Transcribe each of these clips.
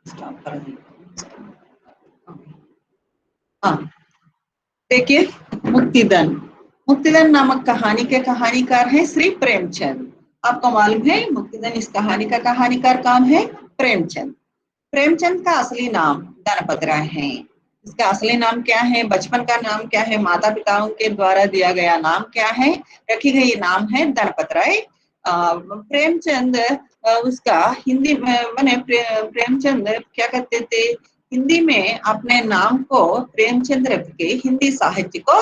Stop कर दी। हाँ, देखिए, मुक्तिदन। मुक्तिदन नामक कहानी के कहानीकार हैं श्री प्रेमचंद। आपको मालूम है मुक्तिदन इस कहानी का कहानीकार कौन है? प्रेमचंद। प्रेमचंद का असली नाम गणपत राय है। इसका असली नाम क्या है? बचपन का नाम क्या है? माता पिताओं के द्वारा दिया गया नाम क्या है? रखी गई नाम है गणपत राय। प्रेमचंद उसका हिंदी में मैंने प्रेमचंद क्या कहते थे? हिंदी में अपने नाम को प्रेमचंद रख के हिंदी साहित्य को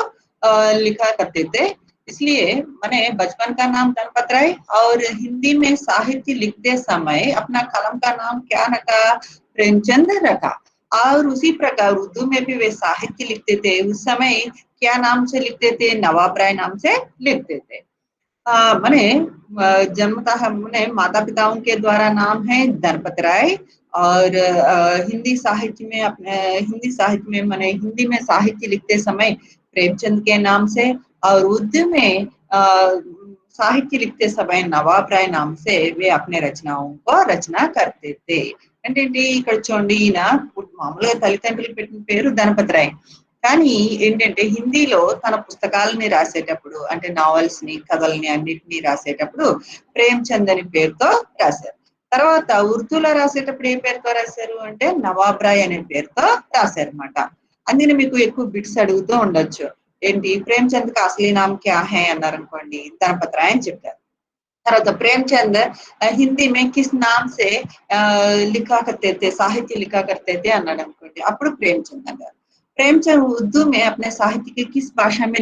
लिखा करते थे। इसलिए मैंने बचपन का नाम गणपत राय और हिंदी में साहित्य लिखते समय अपना कलम का नाम क्या रखा? प्रेमचंद रखा। और उसी प्रकार उर्दू में भी वे साहित्य लिखते थे। उस समय क्या नाम से लिखते थे? नवाब राय नाम से लिखते थे। मैंने जन्मतः हमने माता पिताओं के द्वारा नाम है गणपत राय और हिंदी साहित्य में मैंने हिंदी में साहित्य लिखते समय प्रेमचंद के नाम से और उर्दू में साहित्य लिखते समय नवाब राय नाम से वे अपने रचनाओं को रचना करते थे। ఏంటంటే ఇక్కడ చూడండి, ఈయన మామూలుగా తల్లిదండ్రులు పెట్టిన పేరు గణపతి రాయ్. కానీ ఏంటంటే హిందీలో తన పుస్తకాలని రాసేటప్పుడు అంటే నావెల్స్ ని కథల్ని అన్నిటినీ రాసేటప్పుడు ప్రేమ్చంద్ అని పేరుతో రాశారు. తర్వాత ఉర్దూలో రాసేటప్పుడు ఏ పేరుతో రాశారు అంటే నవాబ్ రాయ్ అనే పేరుతో రాశారు అనమాట. అందుకని మీకు ఎక్కువ బిట్స్ అడుగుతూ ఉండొచ్చు. ఏంటి ప్రేమ్చంద్ కి అసలీ నామ్ క్యా హై అన్నారు అనుకోండి, గణపతి రాయ్ అని చెప్తారు. తర్వాత प्रेमचंद हिंदी में किस नाम से लिखा करते थे, साहित्य लिखा करते थे అన్నాడు అనుకోండి, అప్పుడు ప్రేమచంద్ అన్నారు. ప్రేమచంద్ ఉర్దూ में अपने साहित्य के किस भाषा में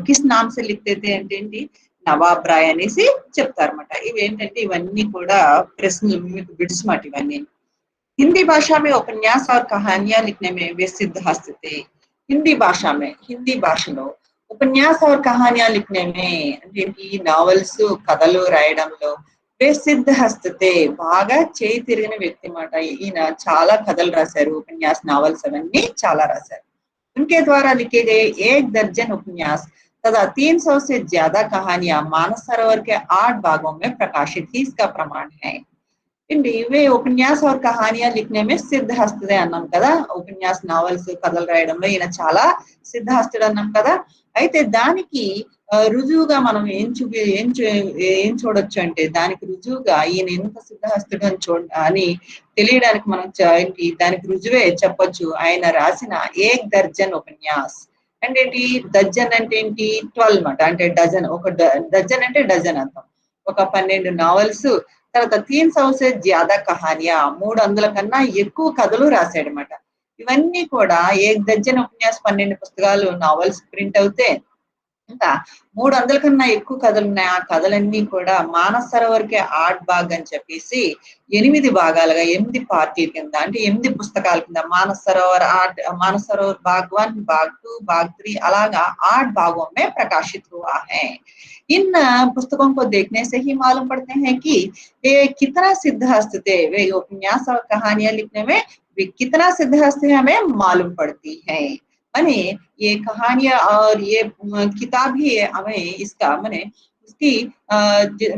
किस नाम से लिखते थे అంటే ఏంటి నవాబ్ రాయ్ అనేసి చెప్తారన్నమాట. ఇవేంటంటే ఇవన్నీ కూడా ప్రశ్నలు మీకు బిట్స్ మాట ఇవన్నీ. हिंदी भाषा में उपन्यास और कहानियां लिखने में वे सिद्धहस्त थे. हिंदी भाषा में हिंदी భాషలో ఉపన్యాస और कहानियां लिखने में అంటే నావెల్స్ కథలు రాయడంలో వే సిద్ధహస్తే బాగా చేయి తిరిగిన వ్యక్తి మాట. ఈయన చాలా కథలు రాశారు, ఉపన్యాస నావెల్స్ అవన్నీ చాలా రాశారు. उनके द्वारा लिखे गए 1 दर्जन उपन्यास तथा 300 से ज्यादा कहानियां मानस सरोवर के 8 भागों में प्रकाशित ही इसका प्रमाण है. ఏంటి ఇవే ఉపన్యాస और कहानियां लिखने में సిద్ధహస్తుడే అన్నాం కదా. ఉపన్యాస నావెల్స్ కథలు రాయడంలో ఈయన చాలా సిద్ధహస్తుడు అన్నాం కదా. అయితే దానికి రుజువుగా మనం ఏం చూడొచ్చు అంటే దానికి రుజువుగా ఈయన ఎంత సిద్ధహస్తుడు అని తెలియడానికి మనం దానికి రుజువే చెప్పొచ్చు ఆయన రాసిన 1 దర్జన్ ఉపన్యాస్. అంటే ఏంటి దర్జన్ అంటే ఏంటి 12 మాట. అంటే డజన్, ఒక దర్జన్ అంటే డజన్ అర్థం. ఒక 12 నావెల్స్, తర్వాత 300 से ज्यादा कहानियां 300 కన్నా ఎక్కువ కథలు రాశాడనమాట. ఇవన్నీ కూడా 1 దర్జన్ ఉపన్యాస్ 12 పుస్తకాలు నావెల్స్ ప్రింట్ అవుతే ఇంకా 300 కన్నా ఎక్కువ కథలు ఉన్నాయి. ఆ కథలన్నీ కూడా మానస్ సరోవర్కి 8 భాగ్ అని చెప్పేసి 8 భాగాలుగా 8 పార్టీల కింద అంటే 8 పుస్తకాల కింద మానస్ సరోవర్ भाग 1, भाग 2, भाग 3 అలాగా 8 भागों में प्रकाशित हुआ है. इन पुस्तकों को देखने से ही मालूम पड़ते हैं कि ये कितना सिद्धहस्त थे. वे उपन्यास और कहानियां लिखने में वे कितना सिद्धहस्त है हमें मालूम पड़ती है. माने ये कहानियां और ये किताब ही हमें इसका माने उसकी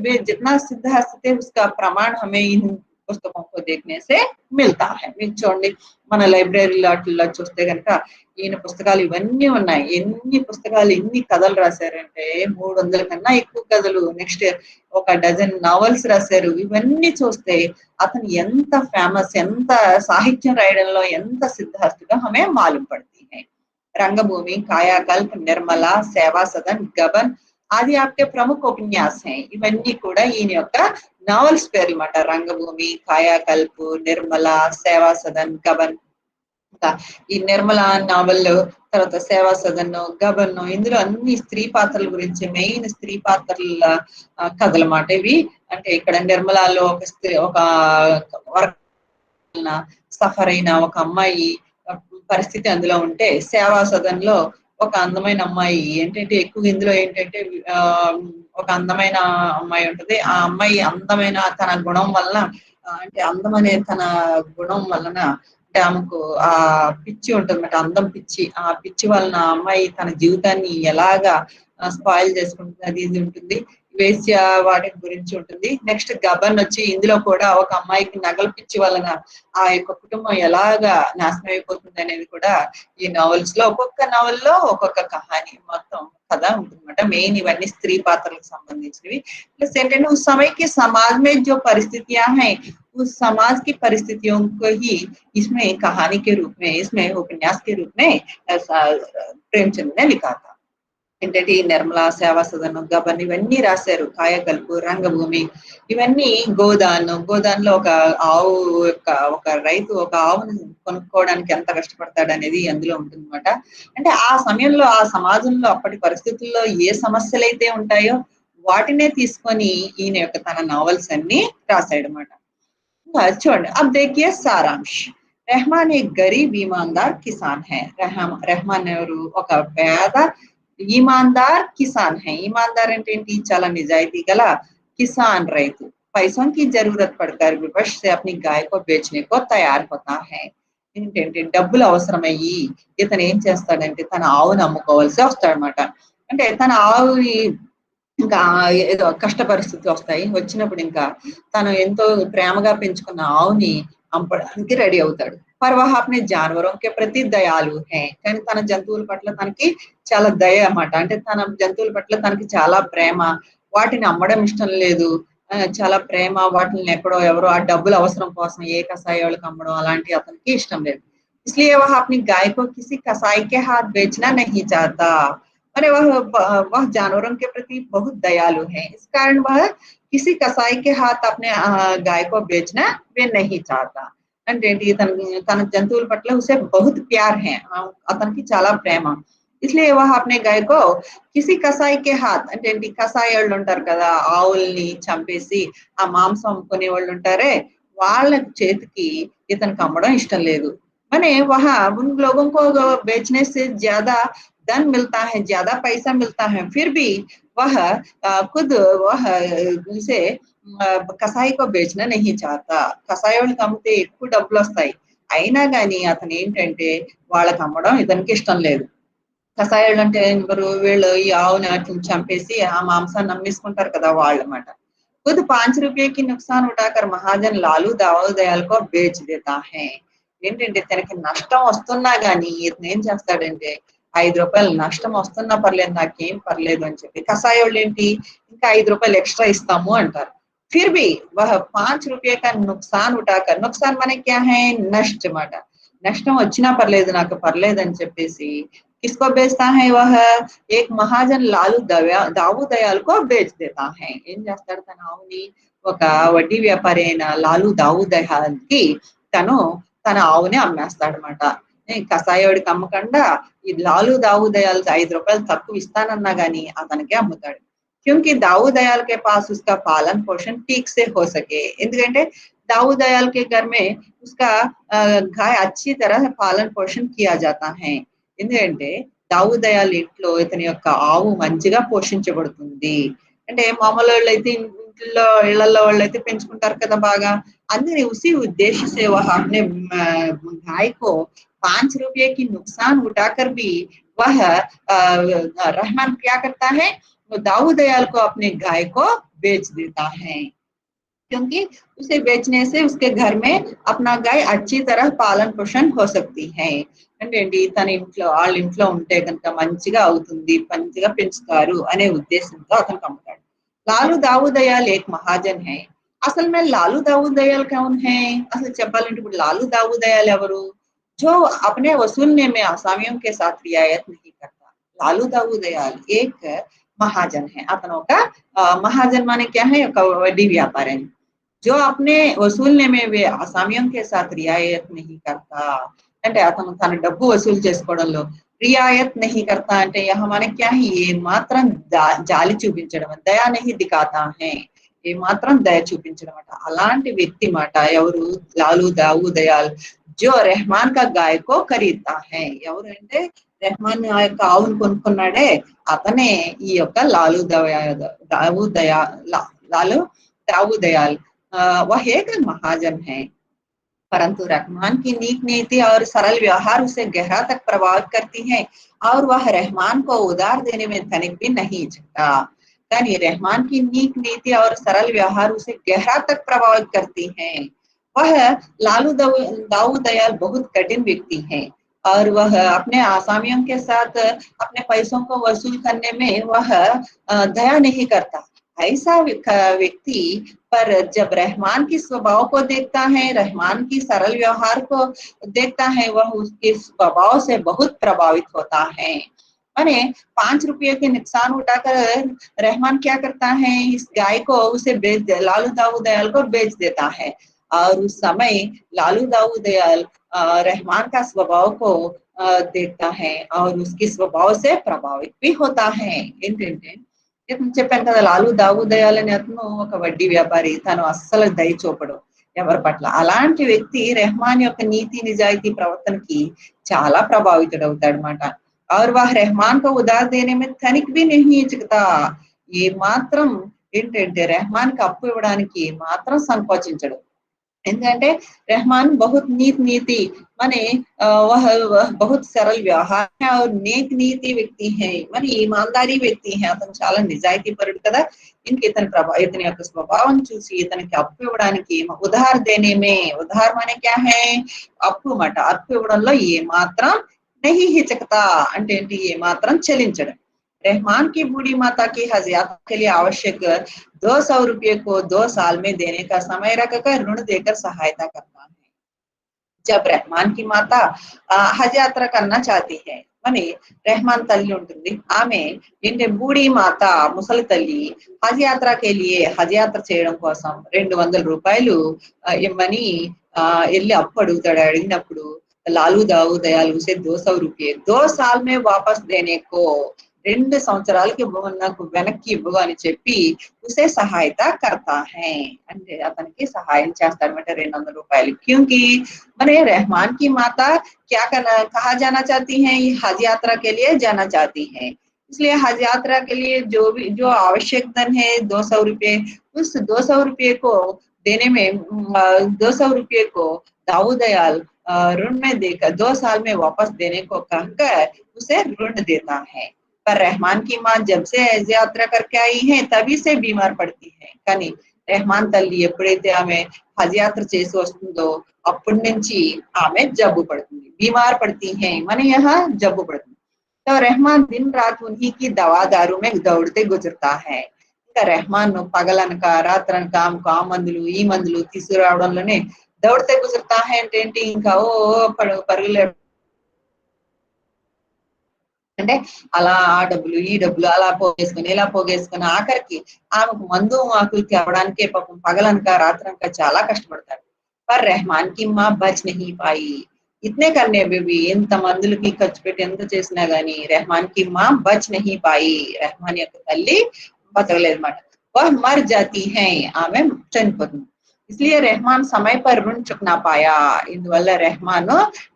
वे जितना सिद्धहस्त थे उसका प्रमाण हमें इन పుస్తకం देखने से मिलता है. మీకు చూడండి మన లైబ్రరీలో అట్లా చూస్తే కనుక ఈయన పుస్తకాలు ఇవన్నీ ఉన్నాయి. ఎన్ని పుస్తకాలు ఎన్ని కథలు రాశారంటే 300 కన్నా ఎక్కువ కథలు, నెక్స్ట్ ఒక డజన్ నావెల్స్ రాశారు. ఇవన్నీ చూస్తే అతను ఎంత ఫేమస్, ఎంత సాహిత్యం రాయడంలో ఎంత సిద్ధహస్తుగా हमें मालूम पड़ती है. रंगभूमि, कायाकल्प, निर्मला, सेवा सदन, गबन आदि आपके प्रमुख उपन्यास हैं. ఇవన్నీ కూడా ఈయన యొక్క నావెల్స్ పేరు మాట. రంగభూమి, కాయాకల్ప్, నిర్మల, సేవా సదన్, గబన్. ఈ నిర్మల నావెల్, తర్వాత సేవా సదన్, గబన్, ఇందులో అన్ని స్త్రీ పాత్రల గురించి, మెయిన్ స్త్రీ పాత్రల కథలు మాట ఇవి. అంటే ఇక్కడ నిర్మలాలో ఒక సఫర్ అయిన ఒక అమ్మాయి పరిస్థితి అందులో ఉంటే, సేవా సదన్ లో ఒక అందమైన అమ్మాయి ఏంటంటే ఎక్కువ ఇందులో ఏంటంటే ఒక అందమైన అమ్మాయి ఉంటుంది. ఆ అమ్మాయి అందమైన తన గుణం వలన అంటే అందం అనే తన గుణం వలన అంటే ఆమెకు ఆ పిచ్చి ఉంటుంది, అందం పిచ్చి. ఆ పిచ్చి వలన ఆ అమ్మాయి తన జీవితాన్ని ఎలాగా స్పాయిల్ చేసుకుంటుంది అది ఇది ఉంటుంది. వేశ్య వాటి గురించి ఉంటుంది. నెక్స్ట్ గబన్ వచ్చి ఇందులో కూడా ఒక అమ్మాయికి నగలు పిచ్చి వలన ఆ యొక్క కుటుంబం ఎలాగా నాశనం అయిపోతుంది అనేది కూడా ఈ నవల్స్ లో ఒక్కొక్క నవల్లో ఒక్కొక్క కహాని మొత్తం కథ ఉంటుందన్నమాట. మెయిన్ ఇవన్నీ స్త్రీ పాత్రలకు సంబంధించినవి. प्लस ఏంటంటే उस समय के समाज में जो परिस्थितियां हैं उस समाज की परिस्थितियों को ही इसमें कहानी के रूप में इसमें उपन्यास के रूप में प्रेमचंद ने लिखा था. ఏంటంటే ఈ నిర్మల, సేవా సదనం, గబన్ ఇవన్నీ రాశారు. కాయకల్పు, రంగభూమి ఇవన్నీ గోదాన్లో ఒక ఆవు యొక్క ఒక రైతు ఒక ఆవును కొనుక్కోవడానికి ఎంత కష్టపడతాడు అనేది అందులో ఉంటుందన్నమాట. అంటే ఆ సమయంలో ఆ సమాజంలో అప్పటి పరిస్థితుల్లో ఏ సమస్యలు అయితే ఉంటాయో వాటినే తీసుకొని ఈయన యొక్క తన నావల్స్ అన్ని రాశాడనమాట. చూడండి అబ్ దేఖియే సారాంశ్. రెహమాన్ एक गरीब ईमानदार किसान है. రెహమాన్ ఎవరు? ఒక పేద ईमानदार किसान है. ईमानदार అంటే ఏంటి? చాలా నిజాయితీ గల किसान రైతు. पैसों की जरूरत पड़कर विवश से अपनी गाय को बेचने को तैयार होता है. ఏంటంటే డబ్బులు అవసరమయ్యి ఇతను ఏం చేస్తాడంటే తన ఆవును అమ్ముకోవాల్సి వస్తాడనమాట. అంటే తన ఆవు ఇంకా ఏదో కష్ట పరిస్థితి వస్తాయి. వచ్చినప్పుడు ఇంకా తను ఎంతో ప్రేమగా పెంచుకున్న ఆవుని అమ్మడానికి రెడీ అవుతాడు. पर वह अपने जानवरों के प्रति दयालु है. కానీ తన జంతువుల పట్ల తనకి చాలా దయ అన్నమాట. అంటే తన జంతువుల పట్ల తనకి చాలా ప్రేమ. వాటిని అమ్మడం ఇష్టం లేదు. చాలా ప్రేమ. వాటిని ఎక్కడో ఎవరో ఆ డబ్బుల అవసరం కోసం ఏ కసాయి వాళ్ళకి అమ్మడం అలాంటి అతనికి ఇష్టం లేదు. इसलिए वह अपनी गाय को किसी कसाई के हाथ बेचना नहीं चाहता. अरे वह जानवरों के प्रति बहुत दयालु है. इस कारण वह किसी कसाई के हाथ अपने गाय को बेचना वे नहीं चाहता. అంటే ఏంటి తన జంతువుల పట్ల उसे बहुत प्यार है. అతనికి చాలా ప్రేమ. इसलिए वह अपने गाय को किसी कसाई के हाथ అంటే ఏంటి కసాయి వాళ్ళు ఉంటారు కదా ఆవుల్ని చంపేసి ఆ మాంసం అమ్ముకునే వాళ్ళు ఉంటారే వాళ్ళ చేతికి ఇతనికి అమ్మడం ఇష్టం లేదు. माने वहाँ उन लोगों को बेचने से ज्यादा धन मिलता है, ज्यादा पैसा मिलता है, फिर भी वह खुद वह उसे కసాయి को बेचना नहीं चाहता. కసాయి వాళ్ళకి అమ్మితే ఎక్కువ డబ్బులు వస్తాయి. అయినా కానీ అతను ఏంటంటే వాళ్ళకి అమ్మడం ఇతనికి ఇష్టం లేదు. కసాయిలు అంటే ఎవరు? వీళ్ళు ఈ ఆవుని అట్లా చంపేసి ఆ మాంసాన్ని అమ్మేసుకుంటారు కదా వాళ్ళన్నమాట. खुद 5 रुपये की नुकसान उठाकर महाजन लालू दाऊ दयाल को बेच देता है. ఏంటంటే తనకి నష్టం వస్తున్నా గానీ ఇతను ఏం చేస్తాడంటే 5 రూపాయలు నష్టం వస్తున్నా పర్లేదు నాకేం పర్లేదు అని చెప్పి కసాయి వాళ్ళు ఏంటి ఇంకా 5 రూపాయలు ఎక్స్ట్రా ఇస్తాము అంటారు. फिर भी वह 5 रुपये का नुकसान उठाकर नुकसान माने क्या है? नष्ट మాట. నష్టం వచ్చినా పర్లేదు నాకు పర్లేదు అని చెప్పేసి किसको बेचता है? वह एक महाजन लालू दाऊ दयाल को बेच देता है. ఏం చేస్తాడు తన ఆవుని ఒక వడ్డీ వ్యాపారి అయిన లాలూ దావు దయాల్ కి తను తన ఆవుని అమ్మేస్తాడనమాట. కసాయోడికి అమ్మకుండా ఈ లాలూ దావు దయాల్ 5 రూపాయలు తక్కువ ఇస్తానన్నా గానీ అతనికే అమ్ముతాడు. क्योंकि दाऊ दयाल के पास उसका पालन पोषण ठीक से हो सके. ఎందుకంటే दाऊ दयाल के घर में उसका गाय अच्छी तरह पालन पोषण किया जाता है. ఎందుకంటే దావు దయాల్ ఇంట్లో ఇతని యొక్క ఆవు మంచిగా పోషించబడుతుంది. అంటే మామూలు వాళ్ళైతే ఇళ్లలో వాళ్ళైతే పెంచుకుంటారు కదా బాగా. అందుకని उसी उद्देश्य से वह अपने गाय को 5 रुपये की नुकसान उठाकर भी वह रहमान क्या करता है? दाऊ दयाल को अपने गाय को बेच देता है. क्योंकि उसे बेचने से उसके घर में अपना गाय अच्छी तरह पालन पोषण हो सकती है. అంటే ఏంటి తన ఇంట్లో వాళ్ళ ఇంట్లో ఉంటే కనుక మంచిగా అవుతుంది, మంచిగా పెంచుతారు అనే ఉద్దేశంతో అతను అమ్ముతాడు. లాలూ దావు దయాల్ ఏక్ మహాజన్ హై. అసలు మే లాలూ దావు దయాల్ కౌన్ హై? అసలు చెప్పాలంటే ఇప్పుడు లాలూ దావు దయాల్ ఎవరు? जो अपने वसूलने में आसामियों के साथ रियायत नहीं करता. लालू दाऊ दयाल एक महाजन है. అతను ఒక महाजन माने क्या है? ఒక వడ్డీ వ్యాపారి. जो अपने वसूलने में वे आसामियों के साथ रियायत नहीं करता. అంటే అతను తన డబ్బు వసూలు చేసుకోవడంలో రియాయత్ నహీ కర్తా అంటే యహ మానే క్యా హై? ఏ మాత్రం జాలి చూపించడం, దయా నహీ దిఖాతా హై. ఏ మాత్రం దయ చూపించడం అట. అలాంటి వ్యక్తి మాట ఎవరు? లాలూ దావు దయాల్ जो रहमान का गाय को खरीदता है. ఎవరు అంటే రెహమాన్ ఆ యొక్క ఆవును కొనుక్కున్నాడే అతనే ఈ యొక్క లాలూ దావు దయాల్. वह एक महाजन है, परंतु रहमान की नीक नीति और सरल व्यवहार उसे गहरा तक प्रभावित करती है और वह रहमान को उधार देने में तनिक भी नहीं झुकता. यानी रहमान की नीक नीति और सरल व्यवहार उसे गहरा तक प्रभावित करती हैं। वह लालू दाऊ दयाल बहुत कठिन व्यक्ति हैं और वह अपने आसामियों के साथ अपने पैसों को वसूल करने में वह दया नहीं करता। ऐसा व्यक्ति पर जब रहमान की स्वभाव को देखता है, रहमान की सरल व्यवहार को देखता है, वह उसके स्वभाव से बहुत प्रभावित होता है। माने 5 रुपये के नुकसान उठाकर रहमान क्या करता है, इस गाय को उसे लालू दाऊ दयाल को बेच देता है और उस समय लालू दाऊ दयाल रहमान का स्वभाव को देखता है और उसके स्वभाव से ప్రభావిत भी होता है। ఏంటంటే నేను చెప్పాను కదా, లాలూ దావు దయాల్ అనే అతను ఒక వడ్డీ వ్యాపారి, తను అస్సలు దయ చూపడు ఎవరి పట్ల। అలాంటి వ్యక్తి రెహమాన్ యొక్క నీతి నిజాయితీ ప్రవర్తనకి చాలా ప్రభావితుడవుతాడు అన్నమాట। और वह रहमान को उधार देने में तनिक भी नहीं हिचकता। ఏ మాత్రం ఏంటంటే రెహమాన్‌కి అప్పు ఇవ్వడానికి మాత్రం సంకోచించడు। ఎందుకంటే रहमान बहुत नीति माने वह बहुत सरल व्यवहार है और नेक नीति व्यक्ति है, माने ईमानदारी వ్యక్తి है, అతను చాలా నిజాయితీ పరుడు కదా। ఇతని యొక్క స్వభావం చూసి ఇతనికి అప్పు ఇవ్వడానికి ఉధార్ దేనే మే, ఉధార్ माने क्या है, అప్పు మాట, అప్పు ఇవ్వడంలో ఏ మాత్రం नहीं हिचकता అంటే ఏంటి, ఏ మాత్రం చలించడు। रहमान की बूढ़ी माता की हज यात्रा के लिए आवश्यक 200 रुपये को 2 साल में देने का समय रखकर ऋण देकर सहायता करता है। जब रहमान की माता हज यात्रा करना चाहती है, मने रहमान తల్లి ఉంటుంది, ఆమె ఏంటి బూఢీ మాత ముసలి తల్లి హజ్ యాత్ర के लिए హజ్ యాత్ర చేయడం కోసం 200 రూపాయలు ఇమ్మని ఎల్లి అప్పు అడుగుతాడు। అడిగినప్పుడు लालू दाऊ दयाल उसे 200 रुपये 2 साल में वापस देने को 2 సంవత్సరాలకి నాకు వెనక్కి ఇవ్వు అని చెప్పి उसे सहायता करता है, అంటే అతనికి సహాయం చేస్తాడన్నమాట 200 రూపాయలు। क्योंकि माने रहमान की माता क्या करना कहा जाना चाहती हैं, हज यात्रा के लिए जाना चाहती हैं, इसलिए हज यात्रा के लिए जो आवश्यक धन है 200 रुपये, उस 200 रुपये को देने में 200 रुपये को दाऊ दयाल ऋण में देकर 2 साल में वापस देने को कहकर उसे ऋण देता है। पर रहमान की माँ जब से हज यात्रा करके आई है तभी से बीमार पड़ती है। కానీ రెహమాన్ తల్లి ఎప్పుడైతే ఆమె హజ్ యాత్ర చేసి వస్తుందో అప్పటి నుంచి ఆమె జబ్బు పడుతుంది, बीमार पड़ती है माने यहाँ जब्बू पड़ती। तो रहमान दिन रात उन्हीं की दवा दारू में दौड़ते गुजरता है। ఇంకా రెహమాన్ పగలనక రాత్రనక ఆ మందులు ఈ మందులు తీసుకురావడంలోనే దౌడతే గుజరతా హై అంటే ఏంటి, ఇంకా ఓ పరుగులే అంటే అలా ఆ డబ్బులు ఈ డబ్బులు అలా పోగేసుకొని ఇలా పోగేసుకొని ఆఖరికి ఆమెకు మందు ఆకులు తేవడానికే పాపం పగలనక రాత్రనక చాలా కష్టపడతాడు। पर रहमान की माँ बच नहीं पाई, इतने करने में भी ఎంత మందులకి ఖర్చు పెట్టి ఎంత చేసినా గానీ रहमान की माँ बच नहीं पाई, रहमान యొక్క తల్లి బతకలేదన్నమాట। वह मर जाती है, ఆమె చనిపోతుంది। इसलिए रहमान समय पर ऋण चुकना पाया, ఇందువల్ల రెహమాన్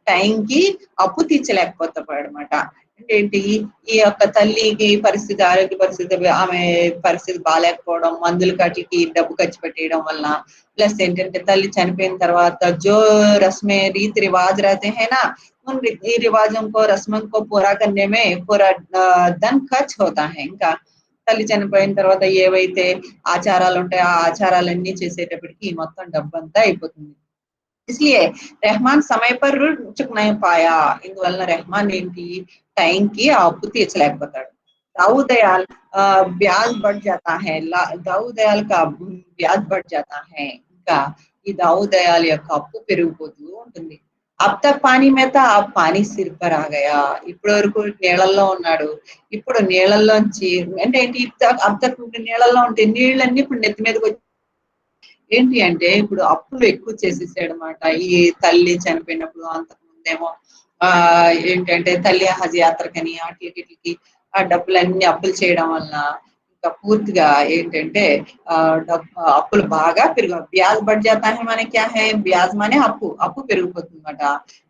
టైంకి అప్పు తీర్చలేకపోతాడన్నమాట। ఏంటి ఈ యొక్క తల్లికి పరిస్థితి, ఆరోగ్య పరిస్థితి, ఆమె పరిస్థితి బాలేకపోవడం, మందుల కట్లకి డబ్బు ఖర్చు పెట్టేయడం వలన, ప్లస్ ఏంటంటే తల్లి చనిపోయిన తర్వాత जो रस्में रीति रिवाज रहते हैं ना, उन रीति रिवाजों को रस्मों को पूरा करने में पूरा धन खर्च होता है। ఇంకా తల్లి చనిపోయిన తర్వాత ఏవైతే ఆచారాలు ఉంటాయో ఆ ఆచారాలన్నీ చేసేటప్పటికి మొత్తం డబ్బంతా అయిపోతుంది। इसलिए रहमान समय पर ऋण चुक नहीं पाया, ఇందువల్ల రెహమాన్ ఏంటి టైంకి ఆ అప్పు తీర్చలేకపోతాడు। दाऊ दयाल ब्याज बढ़ जाता है, दाऊ दयाल का ब्याज बढ़ जाता है। ఇంకా ఈ దాऊ दयाल యొక్క అప్పు పెరిగిపోతూ ఉంటుంది। अब तक पानी में था, अब पानी सिर पर आ गया, ఇప్పటి వరకు నీళ్ళల్లో ఉన్నాడు, ఇప్పుడు నీళ్ళల్లోంచి అంటే ఏంటి अब तक నీళ్ళల్లో ఉంటే నీళ్ళన్నీ ఇప్పుడు నెత్తి మీదకి ఏంటి అంటే ఇప్పుడు అప్పులు ఎక్కువ చేసేసాడనమాట। ఈ తల్లి చనిపోయినప్పుడు అంతకు ముందేమో ఏంటంటే తల్లి హజ్ యాత్రకని ఆటికి ఆ డబ్బులన్నీ అప్పులు చేయడం వలన ఇంకా పూర్తిగా ఏంటంటే అప్పులు బాగా బ్యాజ్ బడ్ జాతా హై మానే క్యా హై, బ్యాజ్ మానే అప్పు పెరిగిపోతుంది అన్నమాట।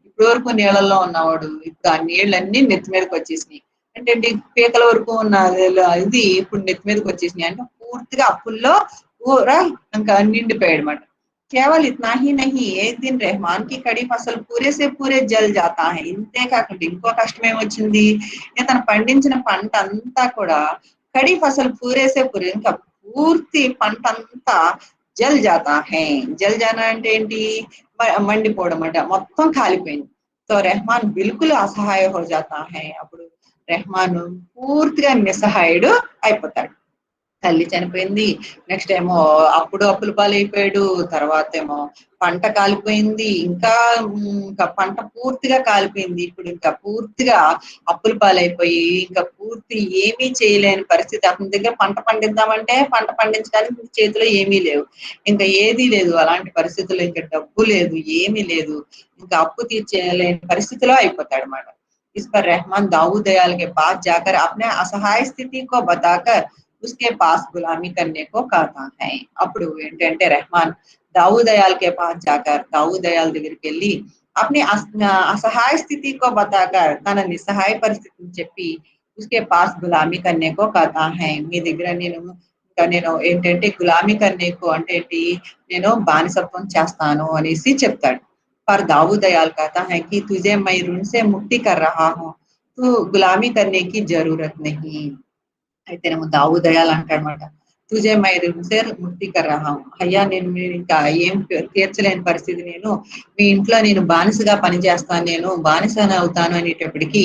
ఇప్పటి వరకు నీళ్ళల్లో ఉన్నవాడు ఇప్పుడు ఆ నీళ్ళన్నీ నెత్తి మీదకి వచ్చేసినాయి, అంటే పీకల వరకు ఉన్న ఇది ఇప్పుడు నెత్తి మీదకి వచ్చేసినాయి, అంటే పూర్తిగా అప్పుల్లో पूरा ఇంకా నిండిపోయాడన్నమాట। केवल इतना ही नहीं, एक दिन रहमान की कड़ी फसल पूरे से पूरे जल जाता है। ఇంతే కాకుండా ఇంకో కష్టం ఏమొచ్చింది, తను పండించిన పంట అంతా కూడా खड़ी फसल पूरे से पूरे ఇంకా పూర్తి పంటంతా జల్ జాతా హై. జల్ జానా అంటే ఏంటి? మండిపోవడం అంట. మొత్తం కాలిపోయింది. సో రెహమాన్ బిల్కుల్ అసహాయ హో జాతా హై. అప్పుడు రెహమాన్ పూర్తిగా నిస్సహాయుడు అయిపోతాడు. తల్లి చనిపోయింది. నెక్స్ట్ ఏమో అప్పుడు అప్పుల పాలైపోయాడు. తర్వాత ఏమో పంట కాలిపోయింది. ఇంకా పంట పూర్తిగా కాలిపోయింది. ఇప్పుడు ఇంకా పూర్తిగా అప్పుల పాలైపోయి ఇంకా పూర్తి ఏమీ చేయలేని పరిస్థితి. అతని దగ్గర పంట పండిద్దామంటే పంట పండించడానికి చేతిలో ఏమీ లేవు. ఇంకా ఏదీ లేదు. అలాంటి పరిస్థితుల్లో ఇంకా డబ్బు లేదు, ఏమీ లేదు. ఇంకా అప్పు తీర్చలేని పరిస్థితిలో అయిపోతాడన్నమాట. इस पर रहमान दाऊद दयाल के पास जाकर अपने असहाय स्थिति को बताकर उसके पास गुलामी करने को कहता है. అప్పుడు ఏంటంటే రెహమాన్ దాऊद दयाल के पास जाकर दाऊद दयाल దగ్గరికి వెళ్ళి अपनी असहाय स्थिति को बताकर తన నిస్సహాయ పరిస్థితిని చెప్పి उसके पास गुलामी करने को कहता है. మీ దగ్గర నేను ఏంటంటే గులామీ करने को అంటే ఏంటి? నేను బానిసత్వం చేస్తాను అనేసి చెప్తాడు. पर दाऊद दयाल कहता है कि तुझे मैं ऋण से मुक्ति कर रहा हूँ, तू गुलामी करने की जरूरत नहीं. అయితేనేమో దాऊद दयाल అంటాడన్నమాట. तुझे मैं ऋण से मुक्ति कर रहा हूँ. అయ్యా నేను ఇంకా ఏం తీర్చలేని పరిస్థితి. నేను మీ ఇంట్లో నేను బానిసగా పనిచేస్తాను, నేను బానిసని అవుతాను అనేటప్పటికి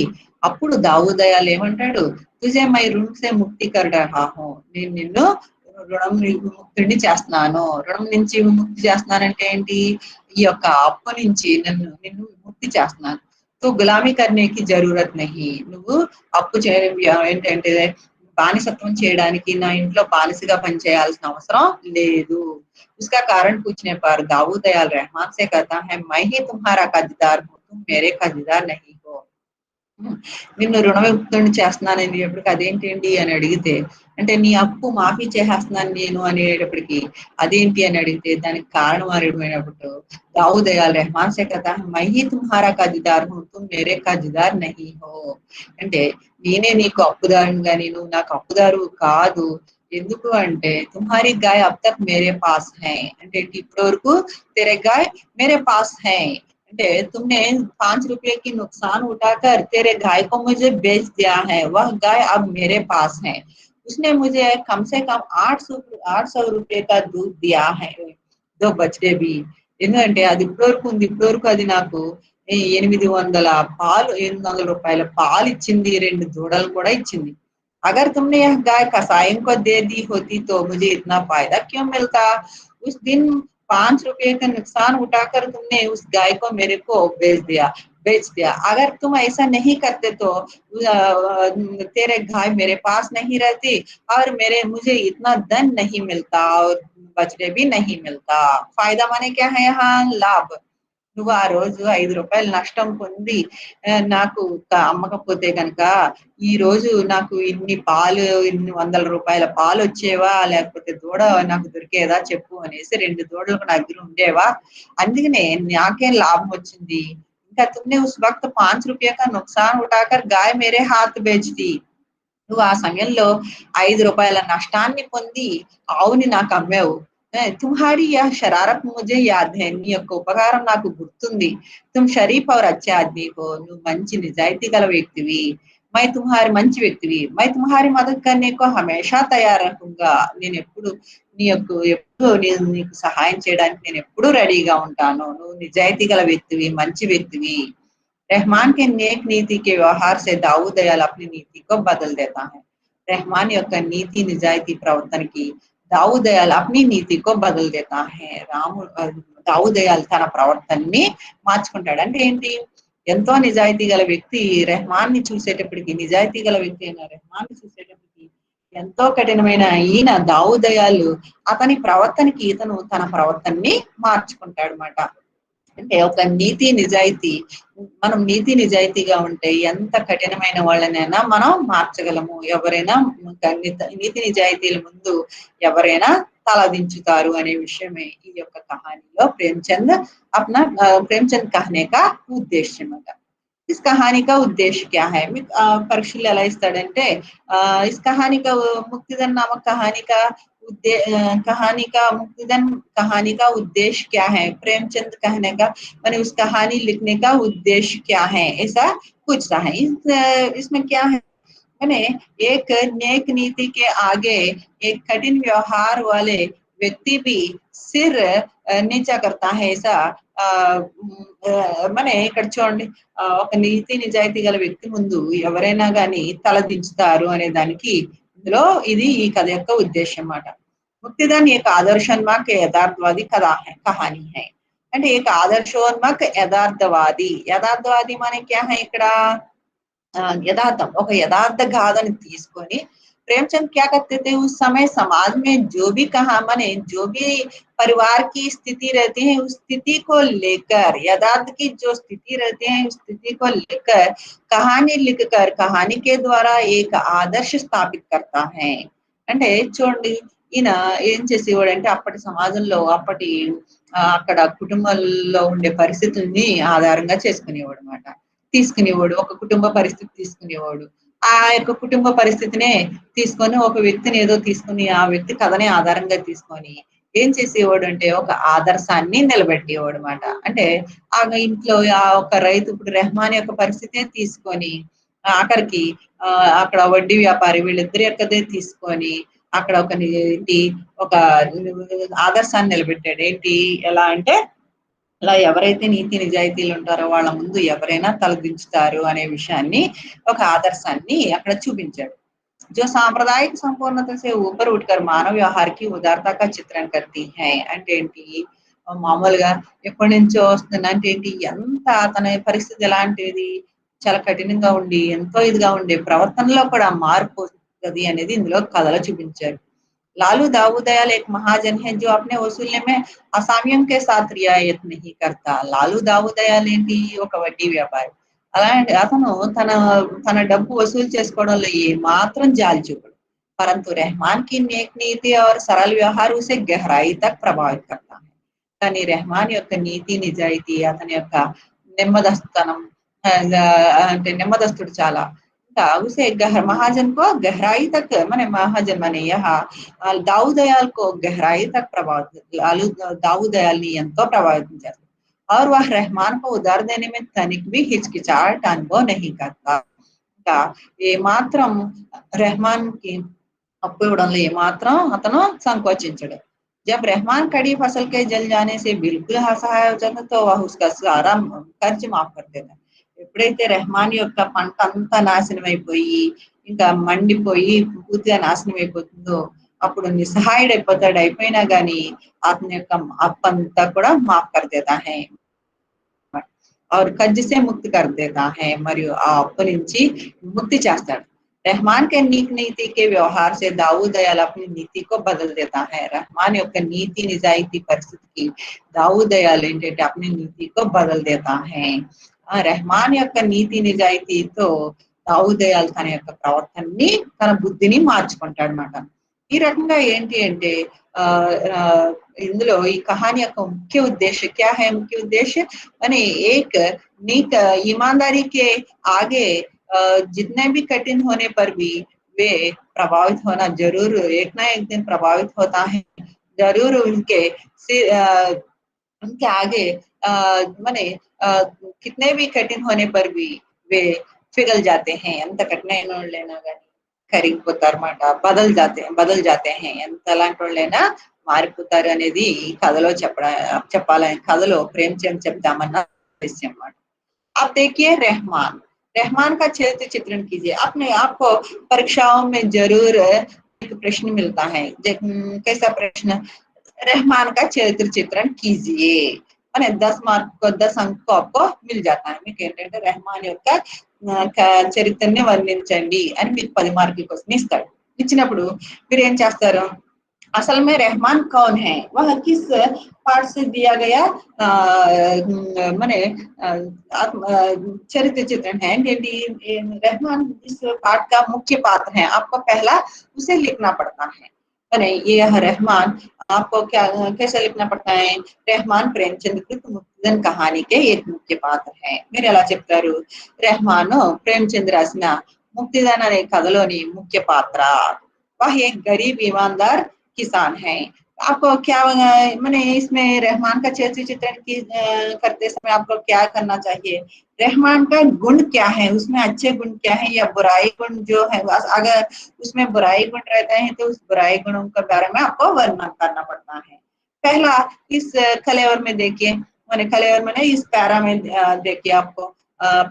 అప్పుడు దాऊद दयाल ఏమంటాడు? तुझे मैं ऋण से मुक्ति कर रहा हूँ. నేను నిన్ను రుణం ముక్తుడిని చేస్తున్నాను. రుణం నుంచి విముక్తి చేస్తున్నానంటే ఏంటి? ఈ యొక్క అప్పు నుంచి నిన్ను విముక్తి చేస్తున్నాను. తో గులామీ కర్నేకి జరూరత్ నహి. నువ్వు అప్పు ఏంటంటే బానిసత్వం చేయడానికి నా ఇంట్లో బానిసగా పనిచేయాల్సిన అవసరం లేదు. उसका कारण पूछने पर दाऊद दयाल रहमान से कहता है मैं ही तुम्हारा कर्जदार हूँ, तुम मेरे कर्जदार नहीं हो. నిన్ను రుణ విముక్తుడిని చేస్తున్నానని ఎప్పటికి అదేంటండి అని అడిగితే, అంటే నీ అప్పు మాఫీ చేసేస్తున్నాను నేను అనేటప్పటికి అదేంటి అని అడిగితే దానికి కారణం అడిగినప్పుడు दाऊद दयाल रहमान से कहता है मैं ही तुम्हारा कर्जदार हूँ, तुम मेरे कर्जदार नहीं हो. అంటే నేనే నీకు అప్పుదారునిగా, నేను నాకు అప్పుదారు కాదు. ఎందుకు అంటే తుమ్హారీ గాయ అబ్ తక్ మేరే పాస్ హై. అంటే ఇప్పటి వరకు తెరే గాయ మేరే పాస్ హై. అంటే तुमने 5 रुपए की नुकसान उठाकर तेरे गाय को मुझे बेच दिया है, वह गाय अब मेरे पास है. उसने मुझे कम से कम 800 रुपए का दूध दिया है, दो बछड़े भी. ఎందుకంటే అది ఇప్పటివరకు ఉంది. ఇప్పటివరకు అది నాకు 800 రూపాయల పాలు ఇచ్చింది, 2 దూడలు కూడా ఇచ్చింది. अगर तुमने यह गाय कसाईयों को दे दी होती तो मुझे इतना फायदा क्यों मिलता? उस दिन 5 रुपए का नुकसान उठाकर तुमने उस गाय को मेरे को बेच दिया. अगर तुम ऐसा नहीं करते तो तेरे गाय मेरे पास नहीं रहती और मुझे इतना धन नहीं मिलता और बछड़े भी नहीं मिलता. फायदा माने क्या है यहाँ? लाभ. నువ్వు ఆ రోజు 5 రూపాయలు నష్టం పొంది నాకు అమ్మకపోతే కనుక ఈ రోజు నాకు ఇన్ని వందల రూపాయల పాలు వచ్చేవా, లేకపోతే దూడ నాకు దొరికేదా చెప్పు అనేసి 2 దూడలకు నా దగ్గర ఉండేవా, అందుకనే నాకేం లాభం వచ్చింది. ఇంకా तुमने उस वक्त 5 रुपये का नुकसान उठाकर गाय मेरे हाथ बेच दी. నువ్వు ఆ సమయంలో 5 రూపాయల నష్టాన్ని పొంది ఆవుని నాకు అమ్మావు. तुम्हारी यह शरारत मुझे याद है. నీ యొక్క ఉపకారం నాకు గుర్తుంది. तुम शरीफ और अच्छे आदमी हो. నువ్వు మంచి నిజాయితీ గల వ్యక్తివి. మంచి వ్యక్తివి. मैं तुम्हारी मदद करने को हमेशा तैयार रहूंगा. నేను ఎప్పుడు నీకు సహాయం చేయడానికి నేను ఎప్పుడు రెడీగా ఉంటాను. నువ్వు నిజాయితీ గల వ్యక్తివి, మంచి వ్యక్తివి. रहमान के नेक नीति के व्यवहार से दाऊद दयाल अपनी नीति को बदल देता है. रहमान యొక్క నీతి నిజాయితీ ప్రవర్తనకి दाऊद दयाल अपनी नीति को बदल देता है. दाऊद दयाल తన ప్రవర్తనని మార్చుకుంటాడు. అంటే ఏంటి? ఎంతో నిజాయితీ గల వ్యక్తి రెహమాన్ ని చూసేటప్పటికి, నిజాయితీ గల వ్యక్తి అయిన రెహమాన్ ని చూసేటప్పటికి ఎంతో కఠినమైన ఈయన దాऊद దయాల్ అతని ప్రవర్తనకి ఇతను తన ప్రవర్తనని మార్చుకుంటాడు అన్నమాట. అంటే ఒక మనం నీతి నిజాయితీగా ఉంటే ఎంత కఠినమైన వాళ్ళనైనా మనం మార్చగలము. ఎవరైనా నీతి నిజాయితీల ముందు ఎవరైనా తలదించుతారు అనే విషయమే ఈ యొక్క కహానీలో ప్రేమ్చంద్ कहने का उद्देश्य అన్నమాట. इस कहानी का उद्देश्य क्या है? పరీక్షలు ఎలా ఇస్తాడంటే इस कहानी का मुक्तिदन नामक कहानी का उद्देश्य क्या है? प्रेमचंद कहने का मैंने उस कहानी लिखने का उद्देश्य क्या है, ऐसा पूछ रहा है. इसमें क्या है? मैंने एक नेक नीति के आगे एक कठिन व्यवहार वाले व्यक्ति भी सिर नीचा करता है ऐसा మన ఇక్కడ చూడండి ఒక నీతి నిజాయితీ గల వ్యక్తి ముందు ఎవరైనా గాని తల దించుతారు అనే దానికి ఇందులో ఇది ఈ కథ యొక్క ఉద్దేశం అన్నమాట ముక్తిదాన్ एक आदर्शोन्माद यथार्थवादी कहानी है అంటే एक आदर्शोन्माद यथार्थवादी माने क्या है ఇక్కడ यथार्थम ఒక యథార్థ గాథని తీసుకొని प्रेमचंद क्या करते थे उस समय समाज में जो भी कहा माने जो भी परिवार की स्थिति रहती है उस स्थिति को लेकर यथार्थ की जो स्थिति रहती है उस स्थिति को लेकर कहानी लिखकर कहानी के द्वारा एक आदर्श स्थापित करता है అంటే చూడండి ఈయన ఏం చేసేవాడంటే అప్పటి సమాజంలో అప్పటి అక్కడ కుటుంబాల్లో ఉండే పరిస్థితుల్ని ఆధారంగా చేసుకునేవాడు అనమాట తీసుకునేవాడు ఒక కుటుంబ పరిస్థితి తీసుకునేవాడు ఆ యొక్క కుటుంబ పరిస్థితినే తీసుకొని ఒక వ్యక్తిని ఏదో తీసుకుని ఆ వ్యక్తి కథనే ఆధారంగా తీసుకొని ఏం చేసేవాడు అంటే ఒక ఆదర్శాన్ని నిలబెట్టేవాడు అనమాట అంటే ఆ ఇంట్లో ఆ ఒక రైతు ఇప్పుడు రెహమాన్ యొక్క పరిస్థితే తీసుకొని ఆఖరికి అక్కడ వడ్డీ వ్యాపారి వీళ్ళిద్దరి యొక్కదే తీసుకొని అక్కడ ఒక ఆదర్శాన్ని నిలబెట్టాడు ఏంటి ఎలా అంటే అలా ఎవరైతే నీతి నిజాయితీలు ఉంటారో వాళ్ళ ముందు ఎవరైనా తలదించుతారు అనే విషయాన్ని ఒక ఆదర్శాన్ని అక్కడ చూపించాడు जो सांप्रदायिक संपूर्णता से ऊपर उठकर मानव व्यवहार की उदारता का चित्रण करती है అంటే ఏంటి మామూలుగా ఎప్పటి నుంచో వస్తున్న అంటే ఏంటి ఎంత తన పరిస్థితి ఎలాంటిది చాలా కఠినంగా ఉండి ఎంతో ఇదిగా ఉండే ప్రవర్తనలో కూడా మార్పు వస్తుంది అనేది ఇందులో కథలో చూపించారు लालू दाऊदयाल एक महाजन है जो अपने वसूलने में असामियों के साथ रियायत नहीं करता लालू दाऊदयाल ఏంటి ఒక వడ్డీ వ్యాపారి అలాంటి అతను తన తన డబ్బు వసూలు చేసుకోవడంలో ఏ మాత్రం జాలి చూపడు परंतु रहमान की नेक नीति और सरल व्यवहार उसे गहराई तक प्रभावित करता है కానీ రెహమాన్ యొక్క నీతి నిజాయితీ అతని యొక్క నెమ్మదస్తనం అంటే నెమ్మదస్తుడు చాలా उसे महाजन को गहराई तक माने महाजन माने यहाँ दाऊदयाल को गहराई तक प्रभावित लालू दाऊदयाल ने ఎంతో ప్రభావితం చేస్తారు और वह रहमान को उधार देने में तनिक भी हिचकिचाहट अनुभव नहीं करता ఏ మాత్రం రెహమాన్ కి అప్పు ఇవ్వడంలో ఏ మాత్రం అతను సంకోచించడు जब रहमान कड़ी फसल के जल जाने से बिल्कुल असहाय हो जाता तो वह उसका सारा कर्ज माफ कर देता ఎప్పుడైతే రెహమాన్ యొక్క పంట అంతా నాశనం అయిపోయి ఇంకా మండిపోయి పూర్తిగా నాశనం అయిపోతుందో అప్పుడు నిస్సహాయుడైపోతాడు అయిపోయినా గాని అతని యొక్క అప్పంతా కూడా మాఫ్ कर देता है और कर्ज से मुक्त कर देता है మరియు ఆ అప్పు నుంచి ముక్తి చేస్తాడు रहमान के नीक नीति के व्यवहार से दाऊद दयाल अपनी नीति को बदल देता है रहमान యొక్క నీతి నిజాయితీ పరిస్థితికి దావుద్ దయాల్ ఏంటంటే अपनी नीति को बदल देता है రెహమాన్ యొక్క నీతి నిజాయితీతో దావుద్ దయాల్ తన యొక్క ప్రవర్తనని తన బుద్ధిని మార్చుకుంటాడు అన్నమాట ఈ రకంగా ఏంటి అంటే ఇందులో ఈ కహాని యొక్క ముఖ్య ఉద్దేశ్యం क्या है मुख्य उद्देश्य माने एक नीक ईमानदारी के आगे जितने भी कठिन होने पर भी वे प्रभावित होना जरूर एक ना एक दिन प्रभावित होता है जरूर उनके आगे माने कितने भी कठिन होने पर भी वे पिघल जाते हैं ఎంత కఠినైన వాళ్ళైనా గాని కరిగిపోతారన్నమాట బదల్ जाते हैं ఎంత అలాంటి వాళ్ళైనా మారిపోతారు అనేది ఈ కథలో చెప్పాలని కథలో ప్రేమచంద్ చెప్దామన్న విషయం అన్నమాట आप देखिए रहमान का चरित्र चित्रण कीजिए अपने आपको परीक्षाओं में जरूर एक प्रश्न मिलता है कैसा प्रश्न रहमान का चरित्र चित्रण कीजिए माने 10 मार्क को 10 अंक को आपको मिल जाता है మీకు ఏంటంటే రెహమాన్ యొక్క చరిత్రని వర్ణించండి అని మీకు 10 మార్కుల క్వశ్చన్ ఇస్తాడు ఇచ్చినప్పుడు మీరు ఏం చేస్తారు असल में रहमान कौन है वह किस पार्ट से दिया गया माने चरित्र चित्रण है रहमान इस पार्ट का मुख्य पात्र है आपको पहला उसे लिखना पड़ता है माने यह रहमान आपको क्या कैसे लिखना पड़ता है रहमान प्रेमचंद कृत मुक्तिदान कहानी के एक मुख्य पात्र है మీరు ఎలా చెప్తారు రెహమాన్ ప్రేమచంద్ రాసిన ముక్తిదాన్ అనే కథలోని ముఖ్య పాత్ర वह एक गरीब ईमानदार किसान है आपको क्या मैंने इसमें रहमान का चरित्र चित्रण की करते समय आपको क्या करना चाहिए? रहमान का गुण क्या है, उसमें अच्छे गुण क्या है या बुराई गुण जो है, अगर उसमें बुराई गुण रहते हैं तो उस बुराई गुणों के बारे में आपको वर्णन करना पड़ता है। पहला, इस कलेवर में देखिए, मैंने कलेवर में नहीं, इस पैरा में देखिए आपको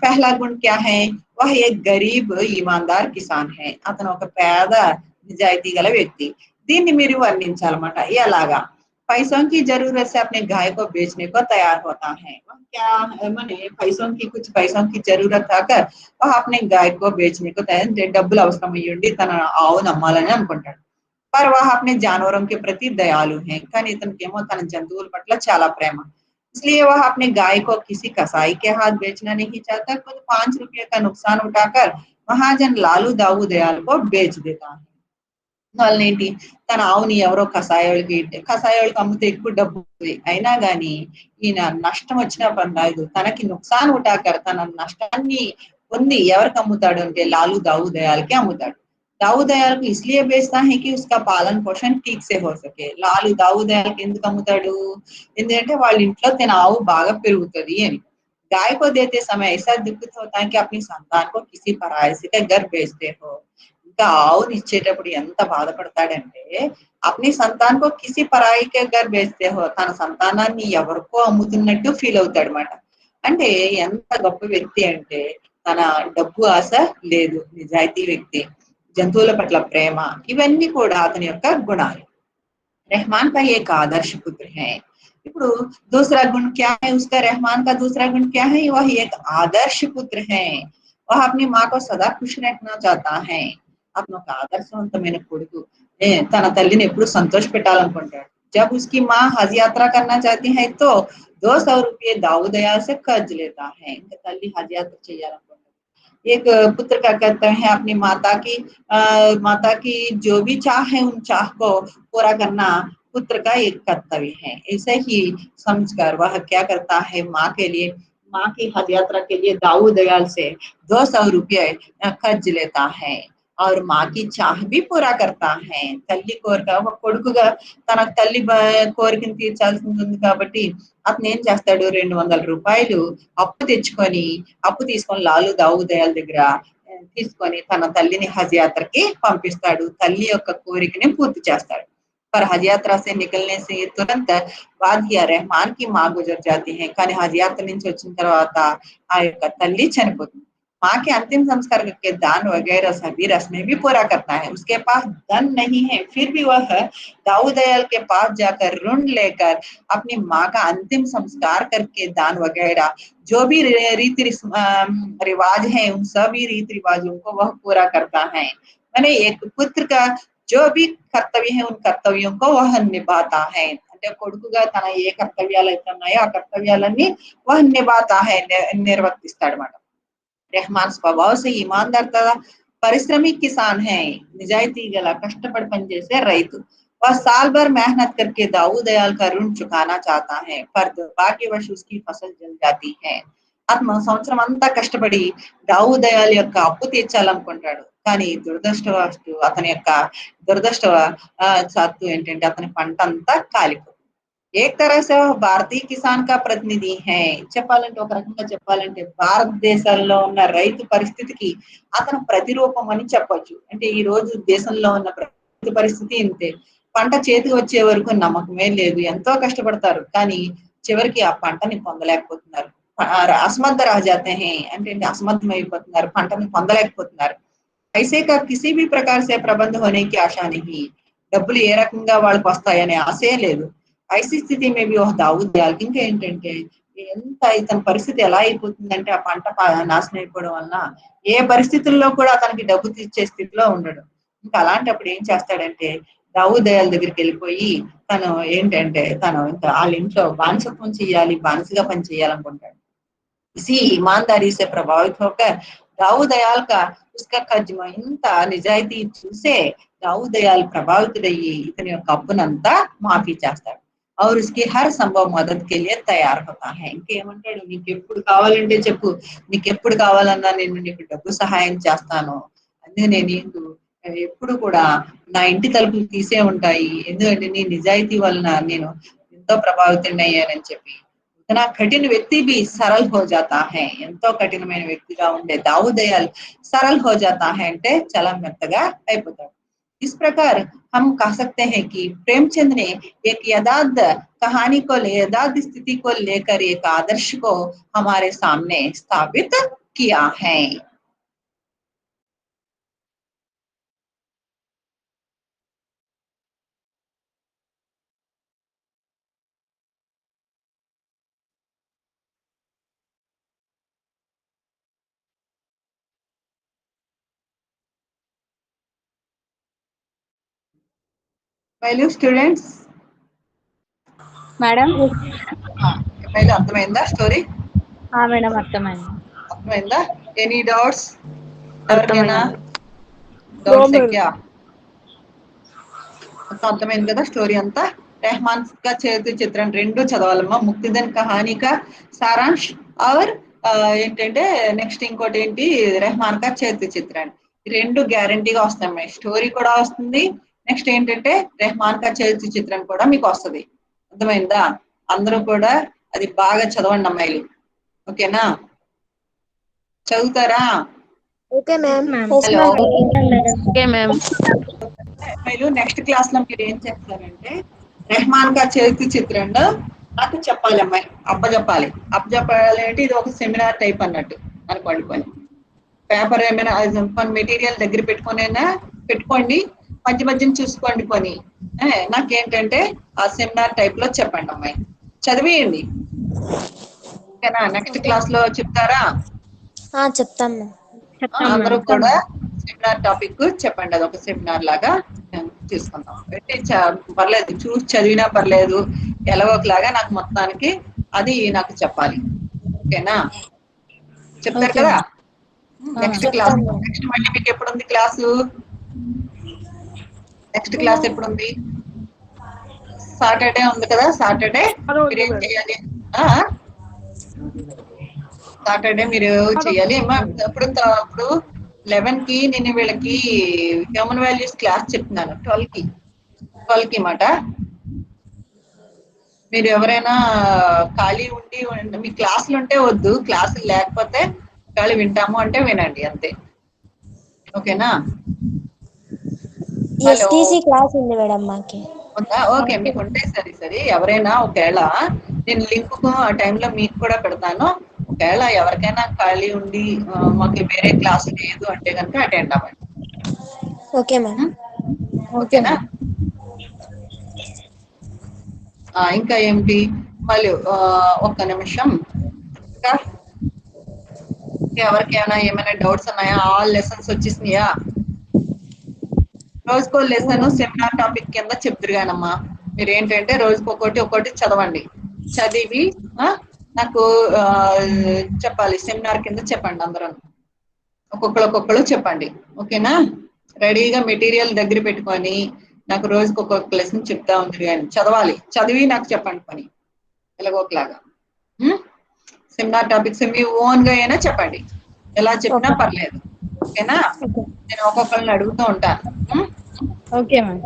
पहला गुण क्या है? वह एक गरीब ईमानदार किसान है, అతను ఒక పేద నిజాయితీ గల వ్యక్తి। దీన్ని మీరు వర్ణించాలన్నమాట ఎలాగా? पैसों की जरूरत से अपने गाय को बेचने को तैयार होता है। वह क्या माने पैसों की, कुछ पैसों की जरूरत आकर वह अपने गाय को बेचने को तैयार, డబ్బులు అవసరం అయ్యుండి తన ఆవును అమ్మాలని అనుకుంటాడు। पर वह अपने जानवरों के प्रति दयालु है, కానీ ఇతనికేమో తన జంతువుల పట్ల చాలా ప్రేమ। इसलिए वह अपने गाय को किसी कसाई के हाथ बेचना नहीं चाहता, खुद 5 रुपये का नुकसान उठाकर महाजन लालू दाऊ दयाल को बेच देता है। వాళ్ళేంటి, తన ఆవుని ఎవరో కషాయోళ్ళకి అమ్మితే ఎక్కువ డబ్బు వస్తది, అయినా గాని ఈయన నష్టం వచ్చినా పర్లేదు, తనకి నుక్సాన్ ఉఠాకర్, తన నష్టాన్ని పొంది ఎవరికి అమ్ముతాడు అంటే లాలూ దాऊ दयाल కి అమ్ముతాడు। दाऊ दयाल को इसलिए बेचता है कि उसका पालन पोषण ठीक से हो सके। లాలు దాऊ दयाल కి ఎందుకు అమ్ముతాడు? ఎందుకంటే వాళ్ళ ఇంట్లో తన ఆవు బాగా పెరుగుతది అని। गाय को देते समय ऐसा दिक्कत होता है कि अपनी संतान को किसी पराये से के घर बेचते हो। ఇంకా ఆవుని ఇచ్చేటప్పుడు ఎంత బాధపడతాడంటే, అప్ని సంతాన్ కో కిసి పరాయి కే ఘర్ బేచ్తే హో, తన సంతానాన్ని ఎవరికో అమ్ముతున్నట్టు ఫీల్ అవుతాడన్నమాట। అంటే ఎంత గొప్ప వ్యక్తి అంటే, తన డబ్బు ఆశ లేదు, నిజాయితీ వ్యక్తి, జంతువుల పట్ల ప్రేమ, ఇవన్నీ కూడా అతని యొక్క గుణాలు। रहमान का एक आदर्श पुत्र है। ఇప్పుడు दूसरा गुण क्या है उसका? रहमान का दूसरा गुण क्या है? वह एक आदर्श पुत्र है। वह अपनी माँ को सदा खुश रखना चाहता है। అతను ఒక ఆదర్శవంతమైన కొడుకు, తన తల్లిని ఎప్పుడు సంతోష పెట్టాలనుకుంటాడు। जब उसकी माँ हज यात्रा करना चाहती है तो 200 रुपये दाऊ दयाल से कर्ज लेता है। ఇంకా తల్లి హజ్ యాత్ర చేయాలనుకుంటుంది, एक पुत्र क्या कहते हैं, अपनी माता की जो भी चाह है उन चाह को पूरा करना पुत्र का एक कर्तव्य है। ऐसे ही समझकर वह क्या करता है, माँ की हज यात्रा के लिए दाऊ दयाल से 200 रुपये कर्ज लेता है और माँ की चाह भी पूरा करता है। తల్లి కోరిక ఒక కొడుకుగా తన తల్లి కోరికను తీర్చాల్సి ఉంటుంది కాబట్టి అతను ఏం చేస్తాడు, 200 రూపాయలు అప్పు తీసుకొని లాలు దావు దయాల్ దగ్గర తీసుకొని తన తల్లిని హజ్ యాత్రకి పంపిస్తాడు, తల్లి యొక్క కోరికని పూర్తి చేస్తాడు। पर हज यात्रा से निकलने से तुरंत बाद ही रहमान की माँ गुजर जाती है। కానీ హజ్ యాత్ర నుంచి వచ్చిన తర్వాత ఆ యొక్క తల్లి చనిపోతుంది। माँ के अंतिम संस्कार के दान वगैरह सभी रस्में भी पूरा करता है। उसके पास धन नहीं है, फिर भी वह दाऊ दयाल के पास जाकर ऋण लेकर अपनी माँ का अंतिम संस्कार करके दान वगैरह जो भी रिवाज है उन सभी रीति रिवाजों को वह पूरा करता है। मैंने एक पुत्र का जो भी कर्तव्य है उन कर्तव्यों को वह निभाता है। అంటే కొడుకుగా తన ఏ కర్తవ్యాలు అయితే ఉన్నాయో ఆ కర్తవ్యాలన్నీ वह निभाता है, నిర్వర్తిస్తాడన్నమాట। रहमान स्वभाव से ईमानदार तथा परिश्रमी किसान है। निजायती गला कष्टपड़ पनिచేసే రైతు। वह साल भर मेहनत करके दाऊ दयाल का ऋण चुकाना चाहता है, पर दुर्भाग्यवश उसकी फसल जल जाती है। అతను సంవత్సరం అంతా కష్టపడి దావు దయాల్ యొక్క అప్పు తీర్చాలనుకుంటాడు, కానీ దురదృష్టవశాత్తు అతని యొక్క దురదృష్టవశాత్తు ఏంటంటే అతని పంట అంతా కాలిపోతుంది। एक तरह से वह భారతీయ కిసాన్ కా ప్రతినిధి है। చెప్పాలంటే ఒక రకంగా చెప్పాలంటే భారతదేశంలో ఉన్న రైతు పరిస్థితికి అతను ప్రతిరూపం అని చెప్పొచ్చు। అంటే ఈ రోజు దేశంలో ఉన్న రైతు పరిస్థితి ఇంతే, పంట చేతికి వచ్చే వరకు నమ్మకమే లేదు, ఎంతో కష్టపడతారు కానీ చివరికి ఆ పంటని పొందలేకపోతున్నారు। అసమర్థ रह जाते हैं, అంటే అసమర్థమైపోతున్నారు, పంటని పొందలేకపోతున్నారు। ऐसे का किसी भी प्रकार से प्रबंध होने की आशा नहीं, డబ్బులు ఏ రకంగా వాళ్ళకి వస్తాయనే ఆశే లేదు। ఐసీ స్థితి మే బి ఓహ్ దావుద్ దయాల్ ఇంకా ఏంటంటే ఎంత ఇతని పరిస్థితి ఎలా అయిపోతుందంటే ఆ పంట నాశనం అయిపోవడం వలన ఏ పరిస్థితుల్లో కూడా అతనికి డబ్బు తీర్చే స్థితిలో ఉండడు। ఇంకా అలాంటప్పుడు ఏం చేస్తాడంటే దావుద్ దయాల్ దగ్గరికి వెళ్ళిపోయి తను ఏంటంటే తను ఇంకా వాళ్ళ ఇంట్లో బానిసత్వం చేయాలి, బానిసగా పని చేయాలనుకుంటాడు। इसी ईमानदारी से प्रभावित होकर दाऊ दयाल का उसका कर्ज ఇంత నిజాయితీ చూసే दाऊ दयाल ప్రభావితుడయ్యి ఇతని యొక్క అప్పునంతా మాఫీ చేస్తాడు। और उसकी हर संभव मदद के लिए तैयार होता है। ఇంకేమంటాడు, నీకు ఎప్పుడు కావాలంటే చెప్పు, నీకు ఎప్పుడు కావాలన్నా నేను నీకు డబ్బు సహాయం చేస్తాను, అందుకనే నీకు ఎప్పుడు కూడా నా ఇంటి తలుపులు తీసే ఉంటాయి. ఎందుకంటే నీ నిజాయితీ వలన నేను ఎంతో ప్రభావితుడినయ్యానని చెప్పి. ఇతనా కఠిన వ్యక్తి भी सरल हो जाता है. ఎంతో కఠినమైన వ్యక్తిగా ఉండే దావుదయాల్ सरल हो जाता है అంటే చాలా మెత్తగా అయిపోతాడు. इस प्रकार हम कह सकते हैं कि प्रेमचंद ने एक यथार्थ कहानी को यथार्थ स्थिति को लेकर एक आदर्श को हमारे सामने स्थापित किया है. Value students, మేడం పైన అర్థమైందా స్టోరీ? మేడం అర్థమైంది. అర్థమైందా? Any doubts? అర్థమైంది. ఎవరికైనా డౌట్స్ ఎక్కా? అర్థమైంది కదా స్టోరీ అంతా? రెహమాన్ కా చేతి చిత్రం రెండు చదవాలమ్మా. ముక్తిదన్ కహానీ కా సారాంశ్ और ఏంటంటే నెక్స్ట్ ఇంకోటి ఏంటి రెహమాన్ కా చేతి చిత్రం. ఈ రెండు గ్యారంటీగా వస్తాయి. స్టోరీ కూడా వస్తుంది. నెక్స్ట్ ఏంటంటే రెహమాన్ కా చేతి చిత్రం కూడా మీకు వస్తుంది. అర్థమైందా? అందరూ కూడా అది బాగా చదవండి అమ్మాయిలు. ఓకేనా? చదువుతారా? Okay ma'am. Hello okay ma'am. మీరు నెక్స్ట్ క్లాస్ లో మీరు ఏం చేస్తారంటే రెహమాన్ కా చేతి చిత్రంలో నాకు చెప్పాలి అమ్మాయి, అప్పచెప్పాలి. అప్పచెప్పాలి అంటే ఇది ఒక సెమినార్ టైప్ అన్నట్టు అనుకోండి. పని పేపర్ ఏమైనా కొన్ని మెటీరియల్ దగ్గర పెట్టుకునైనా పెట్టుకోండి, మధ్య మధ్యన చూసుకోండి. పని నాకేంటంటే ఆ సెమినార్ టైప్ లో చెప్పండి అమ్మాయి, చదివేయండి. ఓకేనా? నెక్స్ట్ క్లాస్ లో చెప్తారా? చెప్తాం మ్యామ్. అందరూ కూడా సెమినార్ టాపిక్ చెప్పండి. అది ఒక సెమినార్ లాగా తీసుకుందాం. అంటే పర్లేదు, చూసి చదివినా పర్లేదు, ఎలాగో ఒకలాగా నాకు మొత్తానికి అది నాకు చెప్పాలి. ఓకేనా? చెప్తారు ఓకే కదా? మ్యామ్. Next class. చెప్తాను మ్యామ్. నెక్స్ట్ మళ్ళీ మీకు ఎప్పుడు ఉంది క్లాసు? నెక్స్ట్ క్లాస్ ఎప్పుడు ఉంది? సాటర్డే ఉంది కదా? సాటర్డే మీరు ఏం చేయాలి? సాటర్డే మీరు చెయ్యాలి. అప్పుడు 11 కి నేను వీళ్ళకి హ్యూమన్ వాల్యూస్ క్లాస్ చెప్తున్నాను. 12 కి మాట. మీరు ఎవరైనా ఖాళీ ఉండి మీ క్లాసులు ఉంటే వద్దు, క్లాసులు లేకపోతే ఖాళీ వింటాము అంటే వినండి అంతే. ఓకేనా? హలో, ఎస్టీసీ క్లాస్ ఉంది మేడం మాకి. ఉందా? ఓకే, మీకు ఉంటే సరే సరే. ఎవరైనా ఒకవేళ నేను లింక్ ఆ టైంలో మీకు కూడా పెడతాను. ఒకవేళ ఎవరికైనా ఖాళీ ఉండి మాకు వేరే క్లాస్ లేదు అంటే కనుక అటెండ్ అవ్వండి. Okay ma'am. ఓకేనా? ఇంకా ఏంటి మళ్ళీ ఒక్క నిమిషం. ఇంకా ఎవరికైనా ఏమైనా డౌట్స్ ఉన్నాయా? ఆల్ లెసన్స్ వచ్చేసినాయా? రోజుకో లెసన్ సెమినార్ టాపిక్ కింద చెప్తురుగానమ్మా. మీరు ఏంటంటే రోజుకి ఒక్కొక్కటి చదవండి. చదివి నాకు చెప్పాలి. సెమినార్ కింద చెప్పండి. అందరూ ఒక్కొక్కరు చెప్పండి. ఓకేనా? రెడీగా మెటీరియల్ దగ్గర పెట్టుకొని నాకు రోజుకి ఒక్కొక్క లెసన్ చెప్తా ఉంది కానీ చదవాలి. చదివి నాకు చెప్పండి పని ఎలాగోకలాగా. సెమినార్ టాపిక్స్ మీ ఓన్ గా అయినా చెప్పండి, ఎలా చెప్పినా పర్లేదు. ఓకేనా? నేను ఒక్కొక్కరిని అడుగుతూ ఉంటాను. Okay ma'am.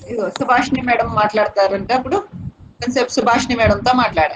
ఇదిగో సుభాషిణి మేడం మాట్లాడతారంటే అప్పుడు కొంచెంసేపు సుభాషిణి మేడంతో మాట్లాడాను.